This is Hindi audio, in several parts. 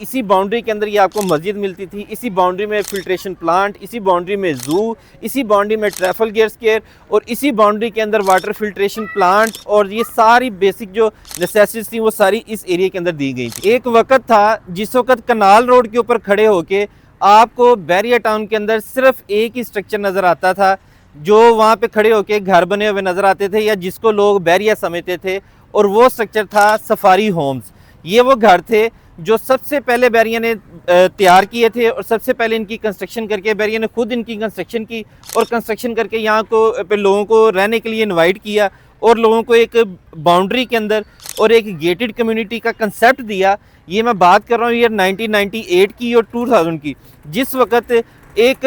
इसी बाउंड्री के अंदर ये आपको मस्जिद मिलती थी, इसी बाउंड्री में फिल्ट्रेशन प्लांट, इसी बाउंड्री में ज़ू, इसी बाउंड्री में ट्रैफल गियर्स केयर और इसी बाउंड्री के अंदर वाटर फिल्ट्रेशन प्लांट और ये सारी बेसिक जो नेसेसिटीज थी वो सारी इस एरिया के अंदर दी गई थी। एक वक्त था जिस वक्त कनाल रोड के ऊपर खड़े होके आपको बैरिया टाउन के अंदर सिर्फ एक ही स्ट्रक्चर नज़र आता था, जो वहाँ पे खड़े होके घर बने हुए नज़र आते थे या जिसको लोग बैरिया समझते थे, और वो स्ट्रक्चर था सफारी होम्स। ये वो घर थे जो सबसे पहले बैरिया ने तैयार किए थे और सबसे पहले इनकी कंस्ट्रक्शन करके बैरिया ने खुद इनकी कंस्ट्रक्शन की और कंस्ट्रक्शन करके यहाँ को पे लोगों को रहने के लिए इनवाइट किया और लोगों को एक बाउंड्री के अंदर और एक गेटेड कम्युनिटी का कंसेप्ट दिया। ये मैं बात कर रहा हूँ ईयर 1998 की और 2000 की, जिस वक्त एक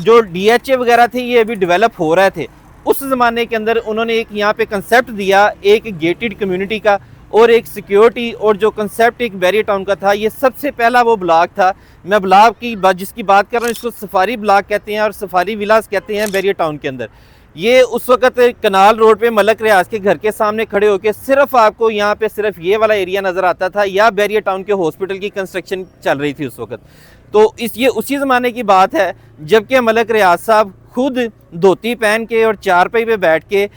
जो DHA वगैरह थे ये अभी डेवलप हो रहे थे। उस ज़माने के अंदर उन्होंने एक यहाँ पे कंसेप्ट दिया एक गेटेड कम्युनिटी का और एक सिक्योरिटी, और जो कंसेप्ट एक बैरिया टाउन का था, ये सबसे पहला वो ब्लॉक था। मैं ब्लॉक की जिसकी बात कर रहा हूँ इसको सफारी ब्लॉक कहते हैं और सफारी विलास कहते हैं बैरिया टाउन के अंदर। ये उस वक्त कनाल रोड पे मलक रियाज के घर के सामने खड़े होकर सिर्फ आपको यहाँ पे सिर्फ ये वाला एरिया नज़र आता था, या बैरिया टाउन के हॉस्पिटल की कंस्ट्रक्शन चल रही थी उस वक्त। तो ये उसी ज़माने की बात है जबकि मलक रियाज साहब खुद धोती पहन के और चारपाई पे बैठ के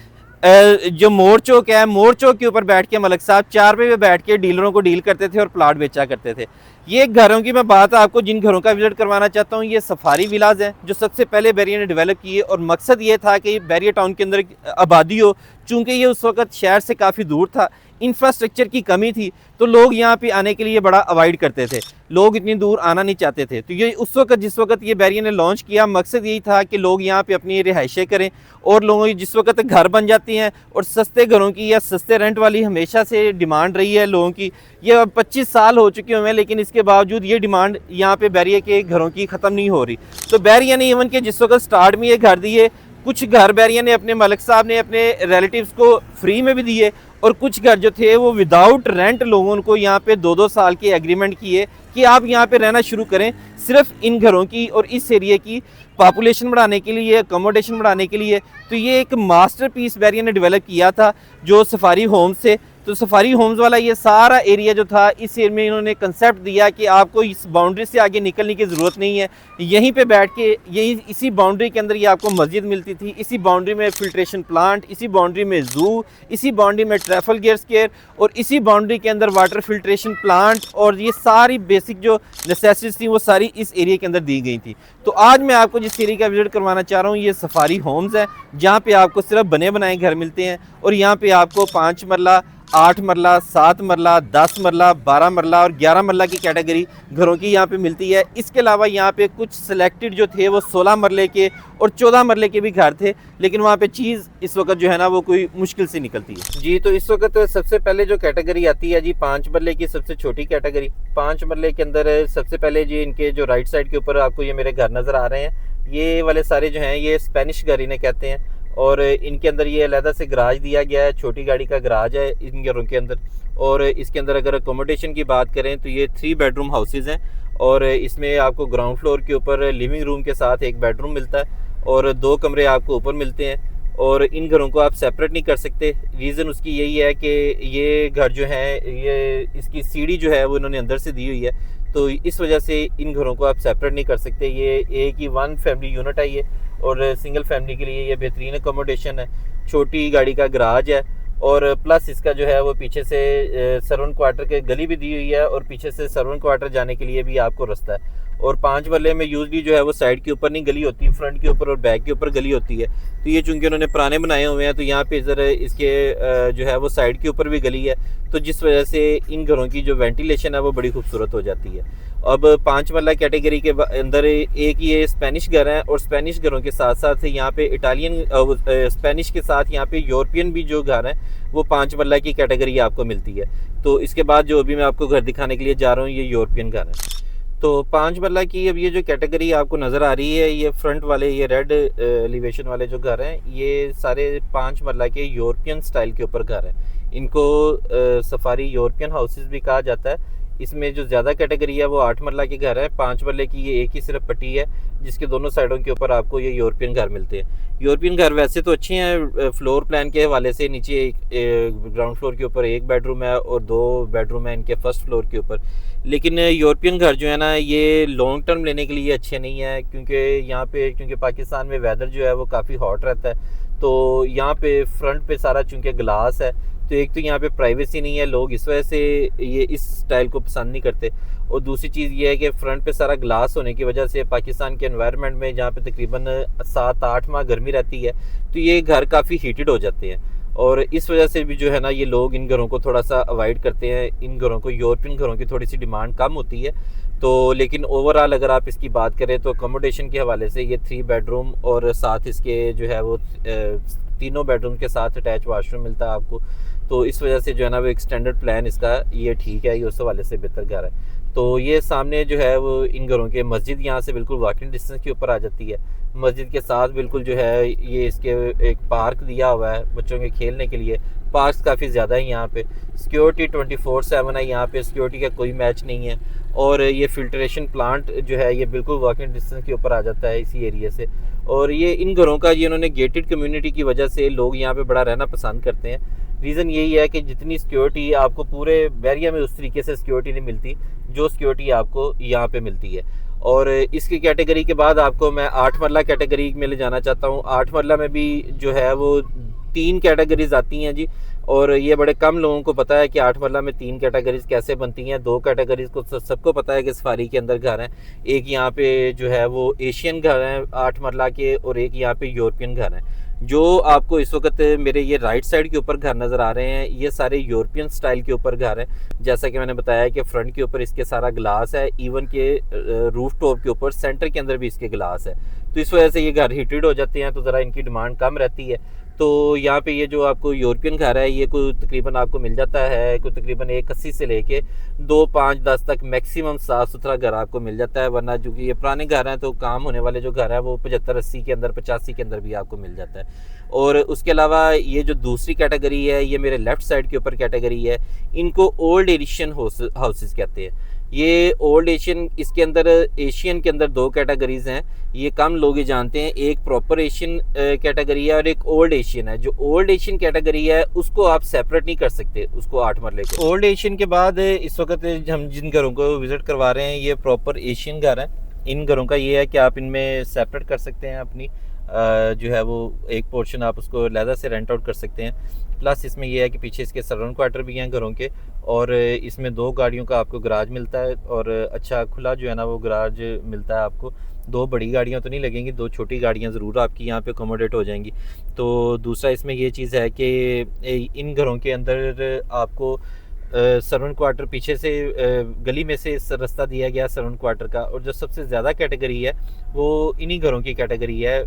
जो मोड़ चौक है, मोड़ चौक के ऊपर बैठ के मलक साहब चारपाई पे बैठ के डीलरों को डील करते थे और प्लाट बेचा करते थे। ये घरों की मैं बात आपको जिन घरों का विजिट करवाना चाहता हूँ, ये सफारी विलाज हैं जो सबसे पहले बैरिया ने डेवलप किए, और मकसद ये था कि बैरिया टाउन के अंदर आबादी हो। चूँकि ये उस वक्त शहर से काफ़ी दूर था, इंफ्रास्ट्रक्चर की कमी थी, तो लोग यहाँ पे आने के लिए बड़ा अवॉइड करते थे, लोग इतनी दूर आना नहीं चाहते थे। तो ये उस वक्त जिस वक्त ये बैरिया ने लॉन्च किया, मकसद यही था कि लोग यहाँ पे अपनी रिहाइशें करें, और लोगों की जिस वक्त घर बन जाती हैं, और सस्ते घरों की या सस्ते रेंट वाली हमेशा से डिमांड रही है लोगों की। ये अब 25 साल हो चुके हुए हैं, लेकिन इसके बावजूद ये डिमांड यहाँ पे बैरिया के घरों की ख़त्म नहीं हो रही। तो बैरिया ने इवन के जिस वक्त स्टार्ट में ये घर दिए, कुछ घर बैरिया ने अपने मलिक साहब ने अपने रिलेटिव्स को फ्री में भी दिए, और कुछ घर जो थे वो विदाउट रेंट लोगों को यहाँ पे 2-2 साल के एग्रीमेंट किए कि आप यहाँ पे रहना शुरू करें, सिर्फ इन घरों की और इस एरिया की पॉपुलेशन बढ़ाने के लिए, अकोमोडेशन बढ़ाने के लिए। तो ये एक मास्टरपीस बैरिया ने डेवलप किया था जो सफारी होम्स से। तो सफारी होम्स वाला ये सारा एरिया जो था, इस एरिया में इन्होंने कंसेप्ट दिया कि आपको इस बाउंड्री से आगे निकलने की ज़रूरत नहीं है, यहीं पे बैठ के यही इसी बाउंड्री के अंदर ये आपको मस्जिद मिलती थी, इसी बाउंड्री में फिल्ट्रेशन प्लांट, इसी बाउंड्री में ज़ू, इसी बाउंड्री में ट्रैफल गियर्स केयर और इसी बाउंड्री के अंदर वाटर फिल्ट्रेशन प्लांट, और ये सारी बेसिक जो नेसेसिटीज थी वो सारी इस एरिया के अंदर दी गई थी। तो आज मैं आपको जिस एरिया का विजिट करवाना चाह रहा हूँ ये सफारी होम्स है, जहाँ पे आपको सिर्फ बने बनाए घर मिलते हैं, और यहाँ पे आपको 5 मरला, 8 मरला, 7 मरला, 10 मरला, 12 मरला और 11 मरला की कैटेगरी घरों की यहाँ पे मिलती है। इसके अलावा यहाँ पे कुछ सिलेक्टेड जो थे वो 16 मरले के और 14 मरले के भी घर थे, लेकिन वहाँ पे चीज़ इस वक्त जो है ना वो कोई मुश्किल से निकलती है जी। तो इस वक्त सबसे पहले जो कैटेगरी आती है जी 5 मरले की, सबसे छोटी कैटेगरी। 5 मरले के अंदर सबसे पहले जी इनके जो राइट साइड के ऊपर आपको ये मेरे घर नज़र आ रहे हैं, ये वाले सारे जो हैं ये स्पेनिश घर इन्हें कहते हैं, और इनके अंदर ये अलहदा से गराज दिया गया है, छोटी गाड़ी का गराज है इन घरों के अंदर। और इसके अंदर अगर अकोमोडेशन की बात करें तो ये 3 बेडरूम हाउसेज हैं, और इसमें आपको ग्राउंड फ्लोर के ऊपर लिविंग रूम के साथ एक बेडरूम मिलता है और 2 कमरे आपको ऊपर मिलते हैं। और इन घरों को आप सेपरेट नहीं कर सकते, रीज़न उसकी यही है कि ये घर जो है ये इसकी सीढ़ी जो है वो इन्होंने अंदर से दी हुई है, तो इस वजह से इन घरों को आप सेपरेट नहीं कर सकते। ये एक ही 1 फैमिली यूनिट है ये, और सिंगल फैमिली के लिए ये बेहतरीन अकोमोडेशन है। छोटी गाड़ी का गराज है, और प्लस इसका जो है वो पीछे से सर्वेंट क्वार्टर के गली भी दी हुई है, और पीछे से सर्वेंट क्वार्टर जाने के लिए भी आपको रास्ता है। और 5 मरले में यूजली जो है वो साइड के ऊपर नहीं गली होती, फ्रंट के ऊपर और बैक के ऊपर गली होती है। तो ये चूंकि उन्होंने पुराने बनाए हुए हैं तो यहाँ पे इधर इसके जो है वो साइड के ऊपर भी गली है, तो जिस वजह से इन घरों की जो वेंटिलेशन है वो बड़ी खूबसूरत हो जाती है। अब 5 मरला कैटेगरी के अंदर एक ये स्पेनिश घर है, और स्पेनिश घरों के साथ साथ यहाँ पे इटालियन स्पेनिश के साथ यहाँ पे यूरोपियन भी जो घर हैं वो 5 मरला की कैटेगरी आपको मिलती है। तो इसके बाद जो अभी मैं आपको घर दिखाने के लिए जा रहा हूँ ये यूरोपियन घर है। तो 5 मरला की अब ये जो कैटेगरी आपको नज़र आ रही है, ये फ्रंट वाले ये रेड एलिवेशन वाले जो घर हैं ये सारे 5 मरला के यूरोपियन स्टाइल के ऊपर घर हैं। इनको सफारी यूरोपियन हाउसेस भी कहा जाता है। इसमें जो ज़्यादा कैटेगरी है वो 8 मरला के घर हैं। 5 मरले की ये एक ही सिर्फ पट्टी है जिसके दोनों साइडों के ऊपर आपको ये यूरोपियन घर मिलते हैं। यूरोपियन घर वैसे तो अच्छे हैं फ्लोर प्लान के हवाले से। नीचे ग्राउंड फ्लोर के ऊपर एक बेडरूम है और 2 बेडरूम है इनके फर्स्ट फ्लोर के ऊपर। लेकिन यूरोपियन घर जो है ना ये लॉन्ग टर्म लेने के लिए अच्छे नहीं है, क्योंकि यहाँ पे क्योंकि पाकिस्तान में वेदर जो है वो काफ़ी हॉट रहता है। तो यहाँ पे फ्रंट पे सारा चूँकि ग्लास है, तो एक तो यहाँ पे प्राइवेसी नहीं है, लोग इस वजह से ये इस स्टाइल को पसंद नहीं करते। और दूसरी चीज़ ये है कि फ्रंट पे सारा ग्लास होने की वजह से पाकिस्तान के एनवायरनमेंट में जहाँ पे तकरीबन 7-8 माह गर्मी रहती है, तो ये घर काफ़ी हीटेड हो जाते हैं। और इस वजह से भी जो है ना ये लोग इन घरों को थोड़ा सा अवॉइड करते हैं। इन घरों को, यूरोपियन घरों की थोड़ी सी डिमांड कम होती है। तो लेकिन ओवरऑल अगर आप इसकी बात करें तो अकोमोडेशन के हवाले से ये 3 बेडरूम और साथ इसके जो है वो तीनों बेडरूम के साथ अटैच वाशरूम मिलता है आपको। तो इस वजह से जो है ना वो एक स्टैंडर्ड प्लान इसका ये ठीक है, ये उस हवाले से बेहतर घर है। तो ये सामने जो है वो इन घरों के मस्जिद यहाँ से बिल्कुल वॉकिंग डिस्टेंस के ऊपर आ जाती है। मस्जिद के साथ बिल्कुल जो है ये इसके एक पार्क दिया हुआ है बच्चों के खेलने के लिए। पार्क्स काफ़ी ज़्यादा है यहाँ पे। सिक्योरिटी 24/7 है यहाँ पे, सिक्योरिटी का कोई मैच नहीं है। और ये फिल्ट्रेशन प्लांट जो है ये बिल्कुल वॉकिंग डिस्टेंस के ऊपर आ जाता है इसी एरिया से। और ये इन घरों का ये इन्होंने गेटेड कम्युनिटी की वजह से लोग यहाँ पे बड़ा रहना पसंद करते हैं। रीज़न यही है कि जितनी सिक्योरिटी आपको पूरे बैरिया में उस तरीके से सिक्योरिटी नहीं मिलती जो सिक्योरिटी आपको यहाँ पे मिलती है। और इसकी कैटेगरी के बाद आपको मैं 8 मरला कैटेगरी में ले जाना चाहता हूँ। 8 मरला में भी जो है वो 3 कैटेगरीज आती हैं जी। और ये बड़े कम लोगों को पता है कि 8 मरला में 3 कैटेगरीज कैसे बनती हैं। 2 कैटेगरीज को सबको पता है कि सफारी के अंदर घर हैं। एक यहाँ पे जो है वो एशियन घर हैं 8 मरला के, और एक यहाँ पे यूरोपियन घर हैं। जो आपको इस वक्त मेरे ये राइट साइड के ऊपर घर नज़र आ रहे हैं ये सारे यूरोपियन स्टाइल के ऊपर घर हैं। जैसा कि मैंने बताया कि फ्रंट के ऊपर इसके सारा ग्लास है, इवन के रूफ टॉप के ऊपर सेंटर के अंदर भी इसके ग्लास है। तो इस वजह से ये घर हीटेड हो जाते हैं, तो ज़रा इनकी डिमांड कम रहती है। तो यहाँ पे ये जो आपको यूरोपियन घर है ये कोई तकरीबन आपको मिल जाता है कोई तकरीबन 180 से लेके 2-5-10 तक मैक्सिमम साफ़ सुथरा घर आपको मिल जाता है। वरना जो कि ये पुराने घर हैं तो काम होने वाले जो घर है वो 75-80 के अंदर, 85 के अंदर भी आपको मिल जाता है। और उसके अलावा ये जो दूसरी कैटेगरी है ये मेरे लेफ़्ट साइड के ऊपर कैटेगरी है, इनको ओल्ड एडिशन हाउसेस कहते हैं। ये ओल्ड एशियन, इसके अंदर एशियन के अंदर 2 कैटेगरीज हैं, ये कम लोग ही जानते हैं। एक प्रॉपर एशियन कैटेगरी है और एक ओल्ड एशियन है। जो ओल्ड एशियन कैटेगरी है उसको आप सेपरेट नहीं कर सकते, उसको 8 मरले के। ओल्ड एशियन के बाद इस वक्त हम जिन घरों को विज़िट करवा रहे हैं ये प्रॉपर एशियन घर हैं। इन घरों का ये है कि आप इनमें सेपरेट कर सकते हैं अपनी जो है वो एक पोर्शन आप उसको लहदा से रेंट आउट कर सकते हैं। प्लस इसमें यह है कि पीछे इसके सराउंड क्वार्टर भी हैं घरों के, और इसमें 2 गाड़ियों का आपको गराज मिलता है और अच्छा खुला जो है ना वो गराज मिलता है आपको। 2 बड़ी गाड़ियां तो नहीं लगेंगी, 2 छोटी गाड़ियां ज़रूर आपकी यहाँ पे अकोमोडेट हो जाएंगी। तो दूसरा इसमें ये चीज़ है कि इन घरों के अंदर आपको सराउंड क्वार्टर पीछे से गली में से इस रास्ता दिया गया सराउंड क्वार्टर का। और जो सबसे ज़्यादा कैटेगरी है वो इन्हीं घरों की कैटेगरी है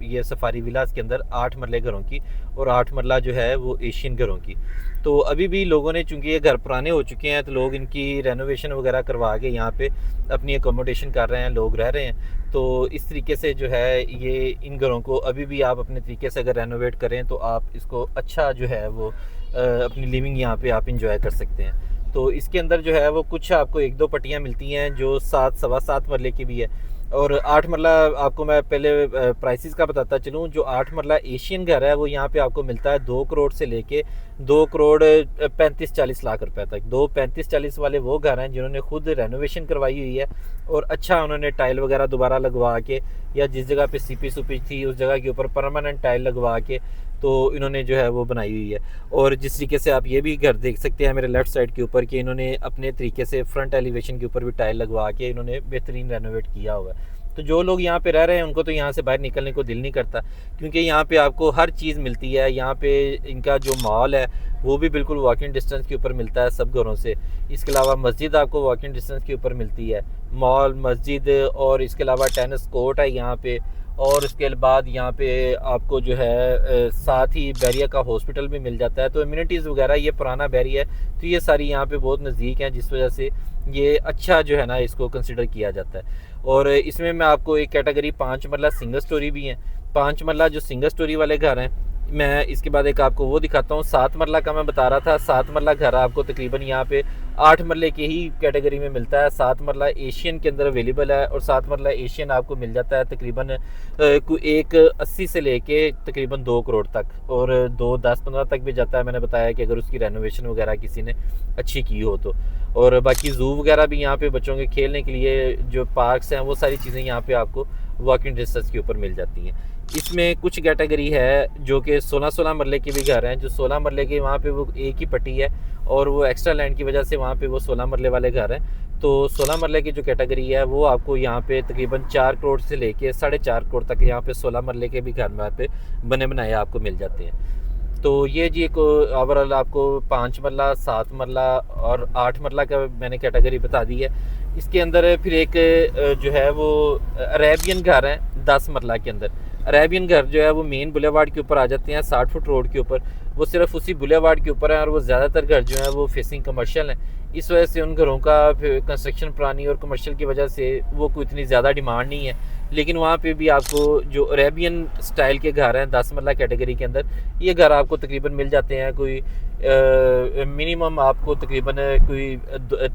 ये सफारी विलास के अंदर 8 मरले घरों की, और 8 मरला जो है वो एशियन घरों की। तो अभी भी लोगों ने, चूँकि ये घर पुराने हो चुके हैं, तो लोग इनकी रेनोवेशन वगैरह करवा के यहाँ पे अपनी अकोमोडेशन कर रहे हैं, लोग रह रहे हैं। तो इस तरीके से जो है ये इन घरों को अभी भी आप अपने तरीके से अगर रेनोवेट करें तो आप इसको अच्छा जो है वो अपनी लिविंग यहाँ पे आप इंजॉय कर सकते हैं। तो इसके अंदर जो है वो कुछ आपको 1-2 पट्टियाँ मिलती हैं जो 7-7.25 मरले की भी है। और 8 मरला आपको मैं पहले प्राइसेस का बताता चलूँ। जो 8 मरला एशियन घर है वो यहाँ पे आपको मिलता है 2 करोड़ से लेके 2 करोड़ 35-40 लाख रुपए तक। 2 35-40 वाले वो घर हैं जिन्होंने खुद रेनोवेशन करवाई हुई है और अच्छा उन्होंने टाइल वगैरह दोबारा लगवा के, या जिस जगह पे सीपी सुपी थी उस जगह के ऊपर परमानेंट टाइल लगवा के तो इन्होंने जो है वो बनाई हुई है। और जिस तरीके से आप ये भी घर देख सकते हैं मेरे लेफ़्ट साइड के ऊपर कि इन्होंने अपने तरीके से फ्रंट एलिवेशन के ऊपर भी टाइल लगवा के इन्होंने बेहतरीन रेनोवेट किया हुआ है। तो जो लोग यहाँ पे रह रहे हैं उनको तो यहाँ से बाहर निकलने को दिल नहीं करता, क्योंकि यहाँ पे आपको हर चीज़ मिलती है। यहाँ पे इनका जो मॉल है वो भी बिल्कुल वॉकिंग डिस्टेंस के ऊपर मिलता है सब घरों से। इसके अलावा मस्जिद आपको वॉकिंग डिस्टेंस के ऊपर मिलती है, मॉल, मस्जिद, और इसके अलावा टेनिस कोर्ट है यहाँ पे। और उसके बाद यहाँ पे आपको जो है साथ ही बैरिया का हॉस्पिटल भी मिल जाता है। तो इम्यूनिटीज़ वगैरह, ये पुराना बैरिया है तो ये सारी यहाँ पे बहुत नज़दीक हैं, जिस वजह से ये अच्छा जो है ना इसको कंसिडर किया जाता है। और इसमें मैं आपको एक कैटेगरी 5 मरला सिंगल स्टोरी भी है। 5 मरला जो सिंगल स्टोरी वाले घर हैं, मैं इसके बाद एक आपको वो दिखाता हूँ। 7 मरला का मैं बता रहा था, 7 मरला घर आपको तकरीबन यहाँ पे 8 मरले की ही कैटेगरी में मिलता है। 7 मरला एशियन के अंदर अवेलेबल है, और 7 मरला एशियन आपको मिल जाता है तकरीबन एक 80 से लेके तकरीबन 2 करोड़ तक, और 2-10-15 तक भी जाता है। मैंने बताया कि अगर उसकी रेनोवेशन वगैरह किसी ने अच्छी की हो तो। और बाकी ज़ू वगैरह भी यहाँ पे बच्चों के खेलने के लिए जो पार्क्स हैं, वो सारी चीज़ें यहाँ पे आपको वॉकिंग डिस्टेंस के ऊपर मिल जाती हैं। इसमें कुछ कैटेगरी है जो कि 16-16 मरले के भी घर हैं। जो 16 मरले के वहाँ पे वो एक ही पट्टी है, और वो एक्स्ट्रा लैंड की वजह से वहाँ पे वो 16 मरले वाले घर हैं। तो 16 मरले की जो कैटेगरी है वो आपको यहाँ पे तकरीबन 4 करोड़ से लेके 4.5 करोड़ तक यहाँ पे 16 मरले के भी घर वहाँ पे बने बनाए आपको मिल जाते हैं। तो ये जी एक ओवरऑल आपको 5 मरला, 7 मरला और 8 मरला का मैंने कैटेगरी बता दी है। इसके अंदर फिर एक जो है वो अरेबियन घर है 10 मरला के अंदर। अरेबियन घर जो है वो मेन बुलेवार्ड के ऊपर आ जाते हैं, 60 फुट रोड के ऊपर। वो सिर्फ उसी बुलेवार्ड के ऊपर है, और वो ज़्यादातर घर जो है वो फेसिंग कमर्शियल हैं। इस वजह से उन घरों का कंस्ट्रक्शन पुरानी और कमर्शियल की वजह से वो कोई इतनी ज़्यादा डिमांड नहीं है। लेकिन वहाँ पे भी आपको जो अरेबियन स्टाइल के घर हैं 10 मरला कैटेगरी के अंदर, ये घर आपको तकरीबन मिल जाते हैं कोई मिनिमम आपको तकरीबन कोई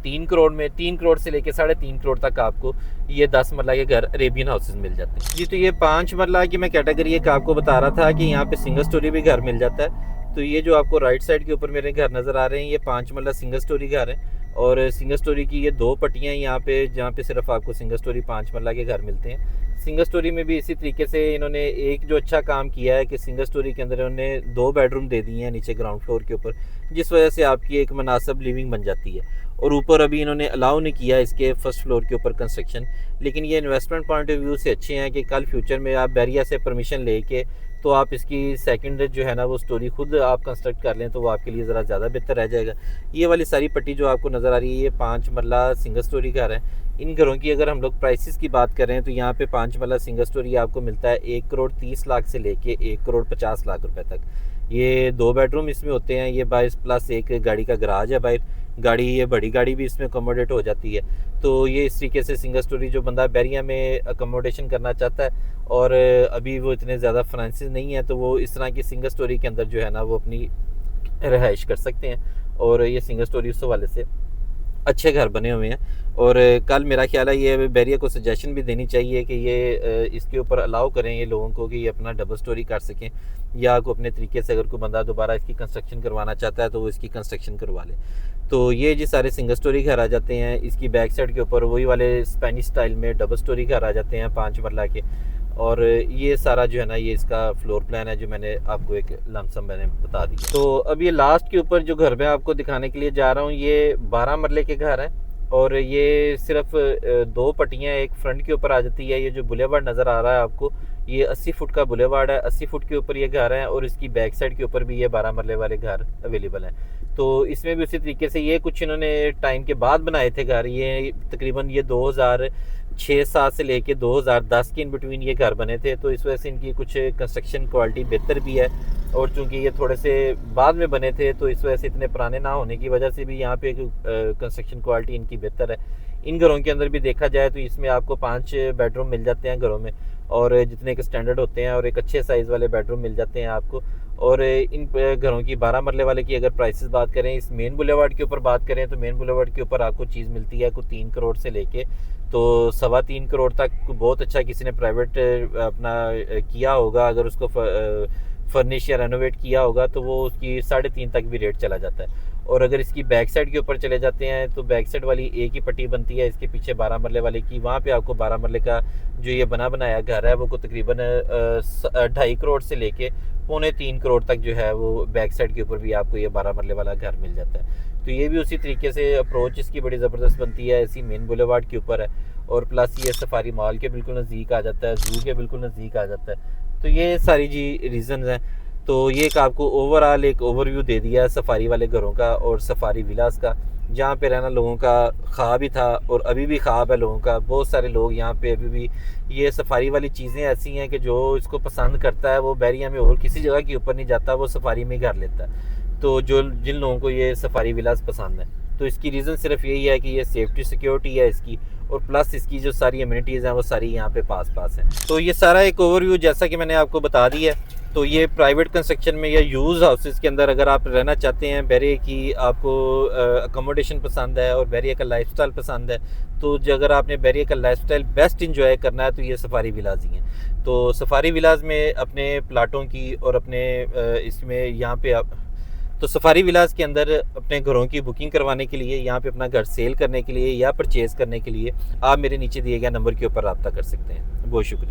3 करोड़ में, 3 करोड़ से लेके 3.5 करोड़ तक आपको ये 10 मरला के घर अरेबियन हाउसेज मिल जाते हैं जी। तो ये 5 मरला की मैं कैटेगरी एक आपको बता रहा था कि यहाँ पे सिंगल स्टोरी भी घर मिल जाता है। तो ये जो आपको राइट साइड के ऊपर मेरे घर नज़र आ रहे हैं, ये 5 मरला सिंगल स्टोरी घर है, और सिंगल स्टोरी की ये 2 पट्टियाँ यहाँ पे, जहाँ पे सिर्फ आपको सिंगल स्टोरी 5 मरला के घर मिलते हैं। सिंगल स्टोरी में भी इसी तरीके से इन्होंने एक जो अच्छा काम किया है कि सिंगल स्टोरी के अंदर इन्होंने 2 बेडरूम दे दिए हैं नीचे ग्राउंड फ्लोर के ऊपर, जिस वजह से आपकी एक मुनासिब लिविंग बन जाती है। और ऊपर अभी इन्होंने अलाउ नहीं किया इसके फर्स्ट फ्लोर के ऊपर कंस्ट्रक्शन, लेकिन ये इन्वेस्टमेंट पॉइंट ऑफ व्यू से अच्छे हैं कि कल फ्यूचर में आप बैरिया से परमिशन लेके तो आप इसकी सेकंड जो है ना वो स्टोरी खुद आप कंस्ट्रक्ट कर लें, तो वो आपके लिए ज़रा ज़्यादा बेहतर रह जाएगा। ये वाली सारी पट्टी जो आपको नज़र आ रही है, ये 5 मरला सिंगल स्टोरी घर है। इन घरों की अगर हम लोग प्राइसेस की बात करें तो यहाँ पे 5 मरला सिंगल स्टोरी आपको मिलता है 1 करोड़ 30 लाख से लेके 1 करोड़ 50 लाख रुपए तक। ये 2 बेडरूम इसमें होते हैं, ये 22 प्लस एक गाड़ी का गराज है बाहर, गाड़ी ये बड़ी गाड़ी भी इसमें अकोमोडेट हो जाती है। तो ये इस तरीके से सिंगल स्टोरी जो बंदा बैरिया में अकोमोडेशन करना चाहता है और अभी वो इतने ज़्यादा फाइनेंसेस नहीं है, तो वो इस तरह की सिंगल स्टोरी के अंदर जो है ना वो अपनी रहाइश कर सकते हैं। और ये सिंगल स्टोरी उस वाले से अच्छे घर बने हुए हैं। और कल मेरा ख्याल है ये बैरिया को सजेशन भी देनी चाहिए कि ये इसके ऊपर अलाउ करें ये लोगों को कि ये अपना डबल स्टोरी कर सकें, या को अपने तरीके से अगर कोई बंदा दोबारा इसकी कंस्ट्रक्शन करवाना चाहता है तो वो इसकी कंस्ट्रक्शन करवा ले। तो ये जी सारे सिंगल स्टोरी घर आ जाते हैं। इसकी बैक साइड के ऊपर वही वाले स्पेनिश स्टाइल में डबल स्टोरी घर आ जाते हैं 5 मरला के। और ये सारा जो है ना ये इसका फ्लोर प्लान है जो मैंने आपको एक लमसम मैंने बता दिया। तो अब ये लास्ट के ऊपर जो घर मैं आपको दिखाने के लिए जा रहा हूँ, ये 12 मरले के घर हैं, और ये सिर्फ 2 पट्टियाँ एक फ्रंट के ऊपर आ जाती है। ये जो बुलेवार्ड नज़र आ रहा है आपको, ये 80 फुट का बुलेवार्ड है, 80 फुट के ऊपर ये घर है, और इसकी बैक साइड के ऊपर भी ये 12 मरले वाले घर अवेलेबल हैं। तो इसमें भी उसी तरीके से ये कुछ इन्होंने टाइम के बाद बनाए थे घर। ये तकरीबन ये 2006-7 से लेके 2010 के इन बिटवीन ये घर बने थे, तो इस वजह से इनकी कुछ कंस्ट्रक्शन क्वालिटी बेहतर भी है। और चूंकि ये थोड़े से बाद में बने थे तो इस वजह से इतने पुराने ना होने की वजह से भी यहाँ पे कंस्ट्रक्शन क्वालिटी इनकी बेहतर है। इन घरों के अंदर भी देखा जाए तो इसमें आपको 5 बेडरूम मिल जाते हैं घरों में, और जितने के स्टैंडर्ड होते हैं, और एक अच्छे साइज़ वाले बेडरूम मिल जाते हैं आपको। और इन घरों की 12 मरले वाले की अगर प्राइसेस बात करें, इस मेन बुलेवार्ड के ऊपर बात करें तो मेन बुलेवार्ड के ऊपर आपको चीज़ मिलती है कुछ 3 करोड़ से लेके तो 3.25 करोड़ तक। बहुत अच्छा किसी ने प्राइवेट अपना किया होगा, अगर उसको फर्निश या रेनोवेट किया होगा तो वो उसकी 3.5 तक भी रेट चला जाता है। और अगर इसकी बैक साइड के ऊपर चले जाते हैं तो बैक साइड वाली एक ही पट्टी बनती है इसके पीछे 12 मरले वाले की, वहाँ पे आपको 12 मरले का जो ये बना बनाया घर है वो को तकरीबन 2.5 करोड़ से लेके 2.25 करोड़ तक जो है वो बैक साइड के ऊपर भी आपको ये 12 मरले वाला घर मिल जाता है। तो ये भी उसी तरीके से अप्रोच इसकी बड़ी ज़बरदस्त बनती है, इसी मेन बुलेवार्ड के ऊपर है, और प्लस ये सफारी मॉल के बिल्कुल नज़दीक आ जाता है, जू के बिल्कुल नज़दीक आ जाता है। तो ये सारी जी रीज़न्स हैं। तो ये एक आपको ओवरऑल एक ओवरव्यू दे दिया है सफारी वाले घरों का और सफारी विलास का, जहाँ पे रहना लोगों का ख्वाब ही था और अभी भी ख्वाब है लोगों का। बहुत सारे लोग यहाँ पे अभी भी ये सफारी वाली चीज़ें ऐसी हैं कि जो इसको पसंद करता है वो बैरिया में और किसी जगह के ऊपर नहीं जाता, वो सफारी में घर लेता है। तो जो जिन लोगों को ये सफारी विलास पसंद है, तो इसकी रीज़न सिर्फ यही है कि ये सेफ्टी सिक्योरिटी है इसकी, और प्लस इसकी जो सारी अम्यूनिटीज़ हैं वो सारी यहाँ पे पास पास हैं। तो ये सारा एक ओवरव्यू जैसा कि मैंने आपको बता दी है। तो ये प्राइवेट कंस्ट्रक्शन में या यूज़ हाउसेस के अंदर अगर आप रहना चाहते हैं, बैरिया की आपको अकोमोडेशन पसंद है और बैरिया का लाइफस्टाइल पसंद है, तो जो अगर आपने बैरिया का लाइफस्टाइल बेस्ट इंजॉय करना है तो ये सफारी विलाज ही हैं। तो सफारी विलाज में अपने प्लाटों की और अपने इसमें यहाँ पे आप तो सफारी विलाज के अंदर अपने घरों की बुकिंग करवाने के लिए, यहाँ पे अपना घर सेल करने के लिए या परचेज़ करने के लिए आप मेरे नीचे दिए गए नंबर के ऊपर रब्ता कर सकते हैं। बहुत शुक्रिया।